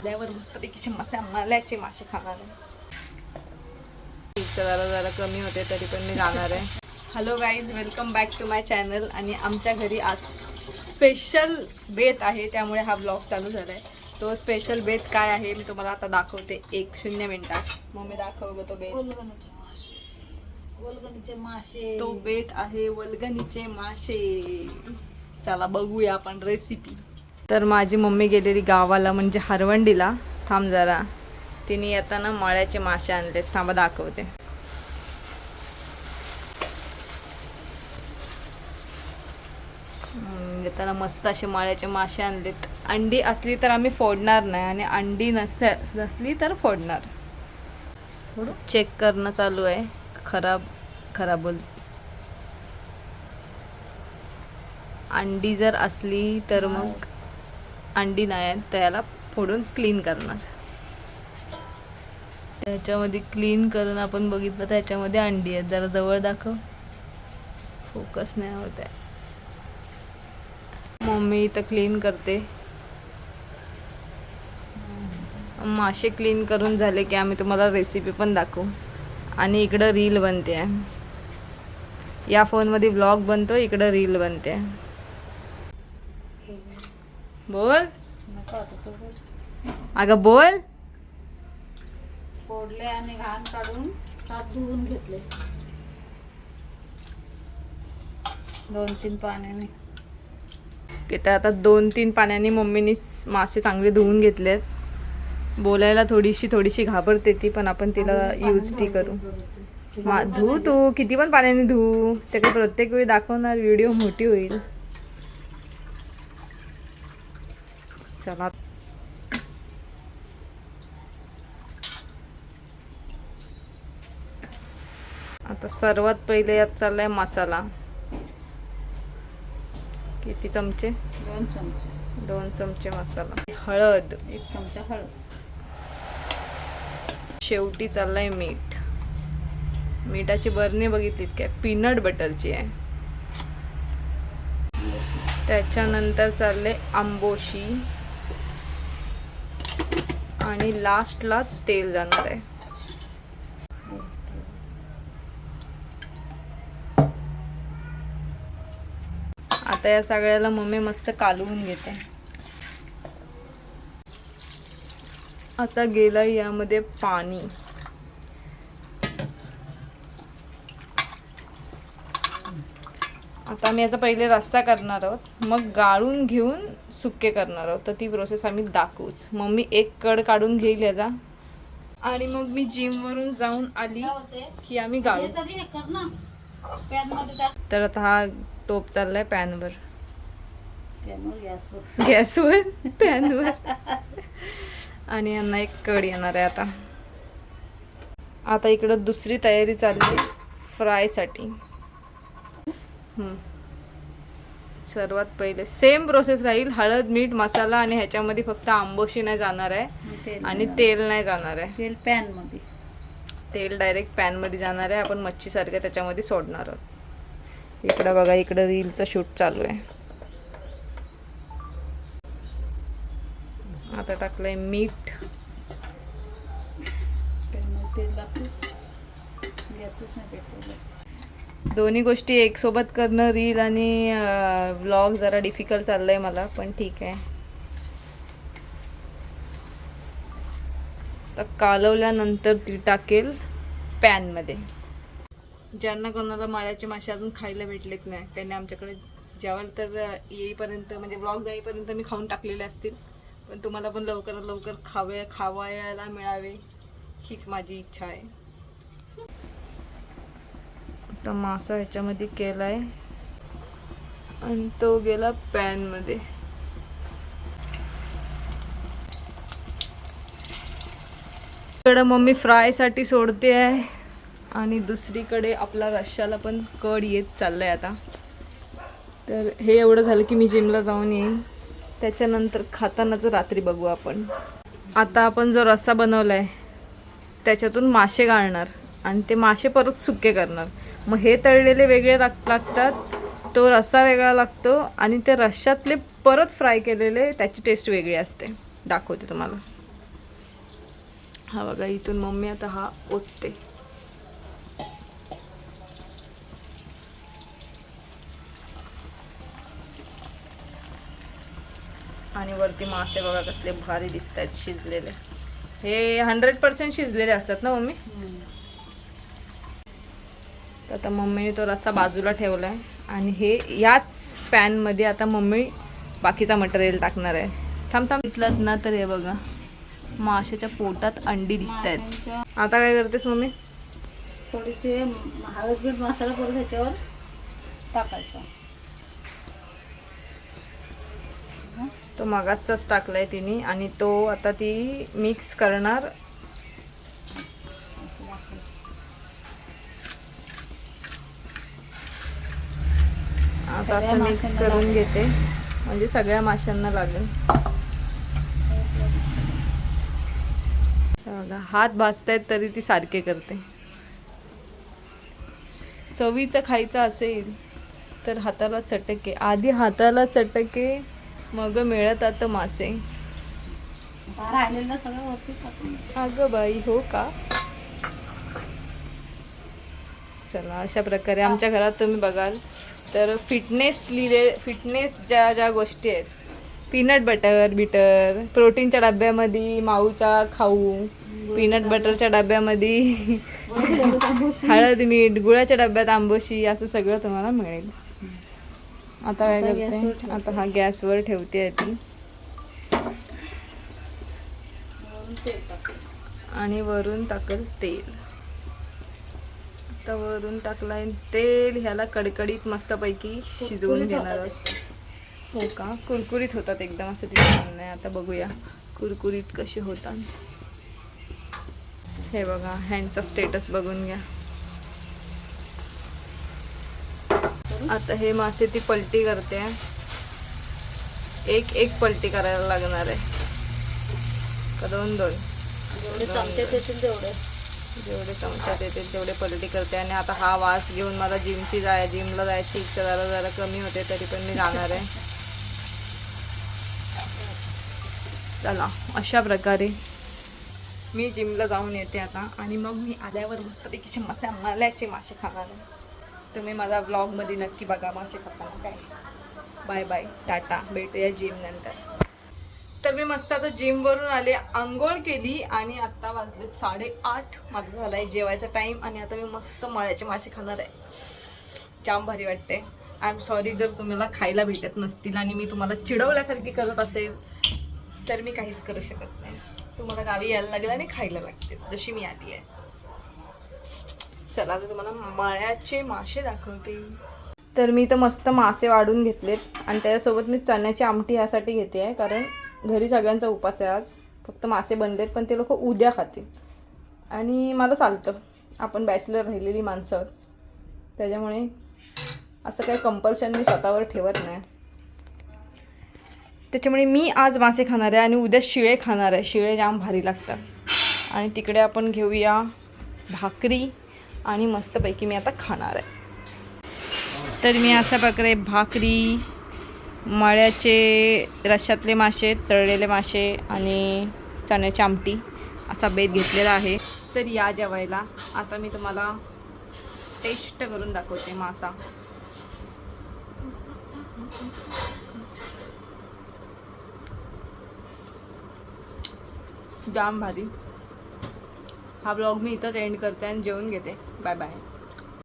त्यावर मस्तपैकी मसाल्याचे मासे खाणार आहे. जरा कमी होते तरी पण मी जाणार आहे. Hello guys, welcome back to my channel. आणि आमच्या घरी आज स्पेशल बेत आहे, त्यामुळे हा ब्लॉग चालू झाला आहे. तो स्पेशल बेत काय आहे मी तुम्हाला आता दाखवते 1-0 मिनिटात. मग मी दाखवतो तो बेत. वल्गणीचे मासे. तो बेत आहे वल्गणीचे मासे. चला बघूया आपण रेसिपी. तर माझी मम्मी गेलेली गावाला, म्हणजे हरवंडीला. थांब जरा, तिने येताना मळ्याचे मासे आणले. थांबा दाखवते. येताना मस्त असे मळ्याचे मासे आणलेत. अंडी असली तर आम्ही फोडणार नाही, आणि अंडी नसली तर फोडणार. चेक करणं चालू आहे. खराब बोल. अंडी जर असली तर मग अंडी नाही तर याला फोडून क्लीन करणार. त्याच्यामध्ये क्लीन करून आपण बघितलं त्याच्यामध्ये अंडी आहेत. जरा जवळ दाखव, फोकस नाही होत आहे. मम्मी इथं क्लीन करते. मासे क्लीन करून झाले की आम्ही तुम्हाला रेसिपी पण दाखवू. आणि इकडं रील बनते आहे. या फोनमध्ये व्लॉग बनतो, इकडं रील बनते. बोल अगं बोल. फोडले आणि घाण काढून साफ धुवून घेतले 2-3 पाण्याने. तर आता 2-3 पाण्याने मम्मीनी मासे चांगले धुवून घेतलेत. बोलायला थोडीशी घाबरते ती, पण आपण तिला यूज टी करू. धू तू किती पण पाण्याने धू. त्याकडे प्रत्येक वेळी दाखवणार, व्हिडिओ मोठी होईल. चला आता सर्वात पहिले यात चाललाय मसाला. किती चमचे? 2 चमचे. 2 चमचे मसाला. हळद 1 चमचा हळद. शेवटी चाललाय मीठ. मिठाची बरणी बघितलीत काय? पीनट बटरची आहे. त्याच्यानंतर चालले आंबोशी, आणि लास्टला तेल जाणार आहे. आता या सगळ्याला मम्मी मस्त कालवून घेते. आता गेला यामध्ये पाणी. आता आम्ही याचा पहिले रस्सा करणार आहोत, मग गाळून घेऊन सुक्के करणार आहोत. तर ती प्रोसेस आम्ही दाखवूच. मम्मी एक कड काढून घेईल याचा, आणि मग मी जिमवरून जाऊन आली की आम्ही गाळू. तर आता हा टोप चाललाय पॅनवर. गॅसवर पॅनवर. आणि यांना एक कड येणार आहे आता. आता इकडं दुसरी तयारी चालली फ्रायसाठी. सर्वात पहिले सेम प्रोसेस राहील. हळद, मीठ, मसाला, आणि ह्याच्यामध्ये फक्त आंबोशी नाही जाणार आहे, आणि तेल नाही जाणार आहे. तेल पॅन मध्ये. तेल डायरेक्ट पॅन मध्ये जाणार आहे. आपण मच्छी सारखं त्याच्यामध्ये सोडणार आहोत. इकडं बघा, इकडं रीलचं शूट चालू आहे. आता टाकलंय मीठ. तेल टाकून गॅसच नाही पेटवलं. दोन्ही गोष्टी एक सोबत करणं, रील आणि व्लॉग, जरा डिफिकल्ट चाललंय मला, पण ठीक आहे. तर कालवल्यानंतर ती टाकेल पॅनमध्ये. ज्यांना कोणाला मळ्याचे मासे अजून खायला भेटलेत नाही, त्यांनी आमच्याकडे जेवायला तर येईपर्यंत, म्हणजे व्लॉग जाईपर्यंत मी खाऊन टाकलेले असतील. पण तुम्हाला पण लवकरात लवकर खावायला मिळावे हीच माझी इच्छा आहे. आता मासा ह्याच्यामध्ये केलाय आणि तो गेला पॅन मध्ये. इकडं मम्मी फ्राय साठी सोडते आहे, आणि दुसरीकडे आपला रश्श्याला पण कड येत चाललाय आता. तर हे एवढं झालं की मी जिमला जाऊन येईन. त्याच्यानंतर खातानाचं रात्री बघू आपण. आता आपण जो रस्सा बनवलाय त्याच्यातून मासे गाळणार, आणि ते मासे परत सुके करणार. मग हे तळलेले वेगळे लागतात, तो रस्सा वेगळा लागतो, आणि ते रश्श्यातले परत फ्राय केलेले त्याची टेस्ट वेगळी असते. दाखवते तुम्हाला. हा बघा, इथून मम्मी आता हा ओतते. आणि वरती मासे बघा कसले भारी दिसत आहेत शिजलेले. हे 100% शिजलेले असतात ना मम्मी? तर आता मम्मीने तो रस्सा बाजूला ठेवलाय आणि हे याच पॅनमध्ये आता मम्मी बाकीचा मटेरियल टाकणार आहे. थांब घेतलात ना, तर हे बघा माशाच्या पोटात अंडी दिसत आहेत. आता काय करतेस मम्मी? थोडीशी हळद मीठ मसाला परत ह्याच्यावर टाकायचा. तो मगाचाच टाकलाय तिने आणि तो आता ती मिक्स करणार. आता असं मिक्स करून घेते म्हणजे सगळ्या माशांना लागेल. बघा हात भाजतायत तरी ती सारखे करते. चवीचं खायचं असेल तर हाताला चटके, आधी हाताला चटके मग मिळत आता मासे. राहिलेलं सगळं वरती टाकून. अगं बाई, हो का? चला, अशा प्रकारे आमच्या घरात तुम्ही बघाल तर फिटनेस ज्या ज्या गोष्टी आहेत, पीनट बिटर, प्रोटीनच्या डब्यामध्ये माऊचा खाऊ, पीनट बटरच्या डब्यामध्ये हळद मीठ, गुळाच्या डब्यात आंबोशी, असं सगळं तुम्हाला मिळेल. आता काय करते, आता हा गॅसवर ठेवते आहे ती आणि वरून टाकल तेल. आता वरून टाकलाय तेल. ह्याला कडकडीत मस्तपैकी शिजवून घेणार आहोत. हो का? कुरकुरीत होतात एकदम असं तिथे म्हणणं आहे. आता बघूया कुरकुरीत कसे होतात. हे बघा, ह्यांचा स्टेटस बघून घ्या. आता हे मासे ती पलटी करते. एक पलटी करायला लागणार आहे का दोन? जेवढे चमच्यात येतील तेवढे, जेवढे चमच्यात येतील तेवढे पलटी करते. आणि आता हा वास घेऊन मला जिमला जायची इच्छा जरा कमी होते, तरी पण मी जाणार आहे. चला, अशा प्रकारे मी जिमला जाऊन येते आता आणि मग मी आल्यावर मस्तपैकी मल्याचे मासे खाणार आहे. तुम्ही माझा व्लॉगमध्ये नक्की बघा मासे खाताना. काय बाय बाय, टाटा, भेटूया जिम नंतर. तर मी मस्त आता जिमवरून आले, आंघोळ केली आणि आत्ता वाजलेत 8:30. माझा झाला आहे जेवायचा टाईम आणि आता मी मस्त मळ्याचे मासे खाणार आहे. जाम भारी वाटते. आय एम सॉरी जर तुम्हाला खायला भेटत नसतील आणि मी तुम्हाला चिडवल्यासारखी करत असेल तर मी काहीच करू शकत नाही. तुम्हाला गावी यायला लागेल आणि खायला लागते जशी मी आली आहे. चला आता तुम्हाला मळ्याचे मासे दाखवते. तर मी तर मस्त मासे वाढून घेतलेत आणि त्याच्यासोबत मी चण्याची आमटी ह्यासाठी घेते आहे कारण घरी सगळ्यांचा उपास आहे आज. फक्त मासे बनलेत पण ते लोक उद्या खातील आणि मला चालतं. आपण बॅचलर राहिलेली माणसं, त्याच्यामुळे असं काही कंपल्शन मी स्वतःवर ठेवत नाही. त्याच्यामुळे मी आज मासे खाणार आहे आणि उद्या शिळे खाणार आहे. शिळे जाम भारी लागतात. आणि तिकडे आपण घेऊया भाकरी आणि मस्तपैकी मी आता खाणार आहे. तर मी अशा प्रकारे भाकरी, मळ्याचे रश्श्यातले मासे, तळलेले मासे आणि चण्याची आमटी असा बेत घेतलेला आहे. तर या जेवायला. आता मी तुम्हाला टेस्ट करून दाखवते मासा. जाम भारी. हा ब्लॉग मी इथंच एंड करते आणि जेवून घेते. Bye bye.